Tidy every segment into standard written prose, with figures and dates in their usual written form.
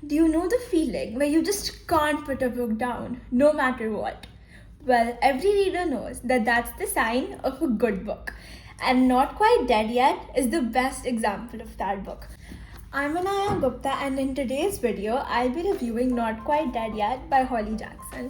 Do you know the feeling where you just can't put a book down, no matter what? Well, every reader knows that that's the sign of a good book. And Not Quite Dead Yet is the best example of that book. I'm Anaya Gupta, and in today's video, I'll be reviewing Not Quite Dead Yet by Holly Jackson.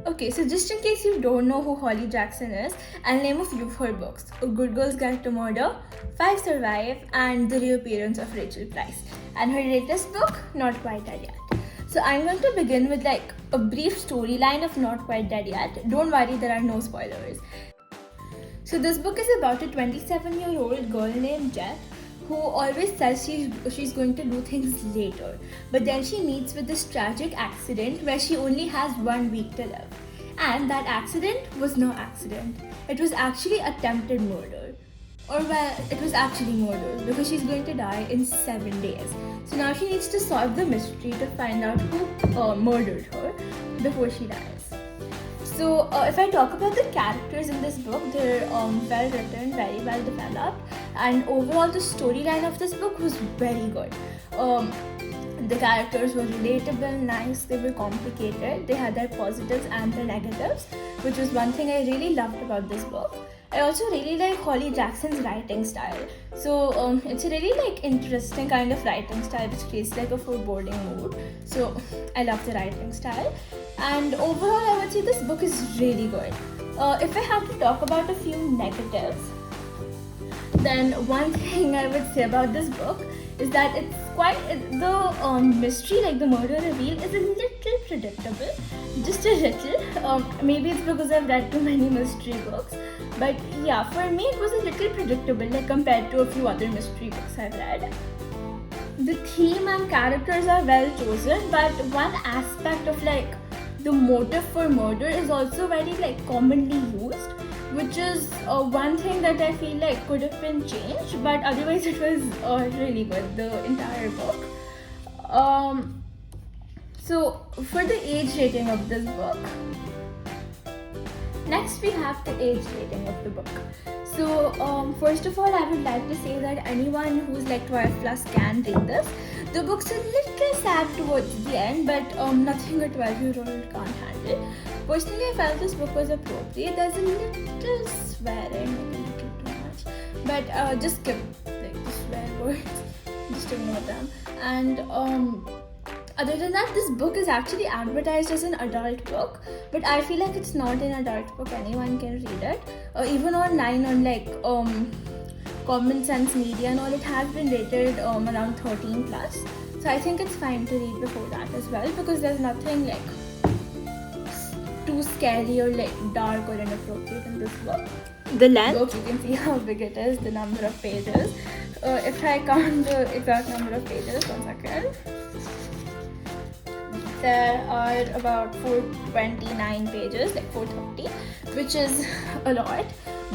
Okay, so just in case you don't know who Holly Jackson is, I'll name a few of her books: A Good Girl's Guide to Murder, Five Survive, and The Reappearance of Rachel Price. And her latest book, Not Quite Dead Yet. So I'm going to begin with a brief storyline of Not Quite Dead Yet. Don't worry, there are no spoilers. So this book is about a 27-year-old girl named Jet who always says she's going to do things later. But then she meets with this tragic accident where she only has 1 week to live. And that accident was no accident. It was actually attempted murder. Or well, it was actually murder because she's going to die in 7 days. So now she needs to solve the mystery to find out who murdered her before she dies. So if I talk about the characters in this book, they're well written, very well developed, and overall the storyline of this book was very good. The characters were relatable, nice, they were complicated, they had their positives and their negatives, which was one thing I really loved about this book. I also really like Holly Jackson's writing style. So it's a really interesting kind of writing style which creates a foreboding mood. So I love the writing style. And overall I would say this book is really good. If I had to talk about a few negatives, then one thing I would say about this book is that it's quite the mystery, the murder reveal, is a little predictable, just a little. Maybe it's because I've read too many mystery books, but yeah, for me it was a little predictable compared to a few other mystery books I've read. The theme and characters are well chosen, but one aspect of the motive for murder is also very commonly used, which is one thing that I feel could have been changed, but otherwise it was really good, the entire book. So for the age rating of this book, next we have the age rating of the book. So first of all, I would like to say that anyone who's 12 plus can read this. The book's a little sad towards the end, but nothing a 12-year-old can't handle. Personally, I felt this book was appropriate. There's a little swearing, a little too much, but just skip the swear words, just ignore them. And other than that, this book is actually advertised as an adult book, but I feel it's not an adult book. Anyone can read it. Even online on Common Sense Media and all, it has been rated around 13 plus. So I think it's fine to read before that as well, because there's nothing too scary or dark or inappropriate in this book. The length, you can see how big it is, the number of pages. If I count the exact number of pages, 1 second. There are about 429 pages, 430, which is a lot.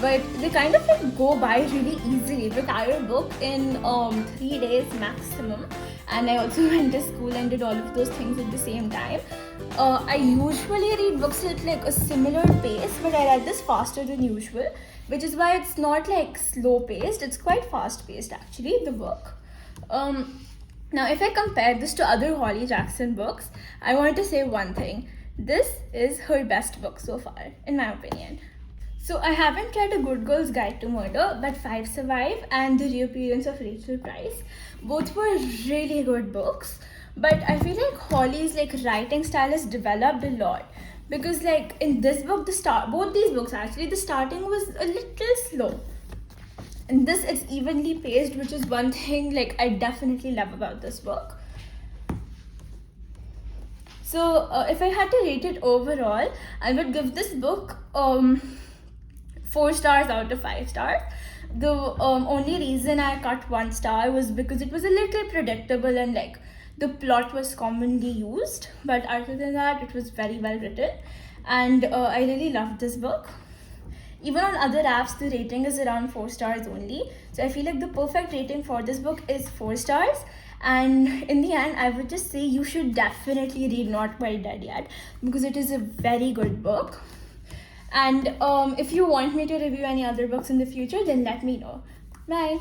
But they kind of go by really easily. The entire book in 3 days maximum. And I also went to school and did all of those things at the same time. I usually read books at a similar pace, but I read this faster than usual, which is why it's not slow paced. It's quite fast paced actually, the book. Now if I compare this to other Holly Jackson books, I want to say one thing. This is her best book so far, in my opinion. So I haven't read A Good Girl's Guide to Murder, but Five Survive and The Reappearance of Rachel Price. Both were really good books, but I feel Holly's writing style has developed a lot. Because in this book, both these books actually, the starting was a little slow. And this is evenly paced, which is one thing I definitely love about this book. So if I had to rate it overall, I would give this book 4 stars out of 5 stars. The only reason I cut 1 star was because it was a little predictable and the plot was commonly used. But other than that, it was very well written, and I really loved this book. Even on other apps, the rating is around 4 stars only. So I feel the perfect rating for this book is 4 stars. And in the end, I would just say you should definitely read Not Quite Dead Yet, because it is a very good book. And if you want me to review any other books in the future, then let me know. Bye.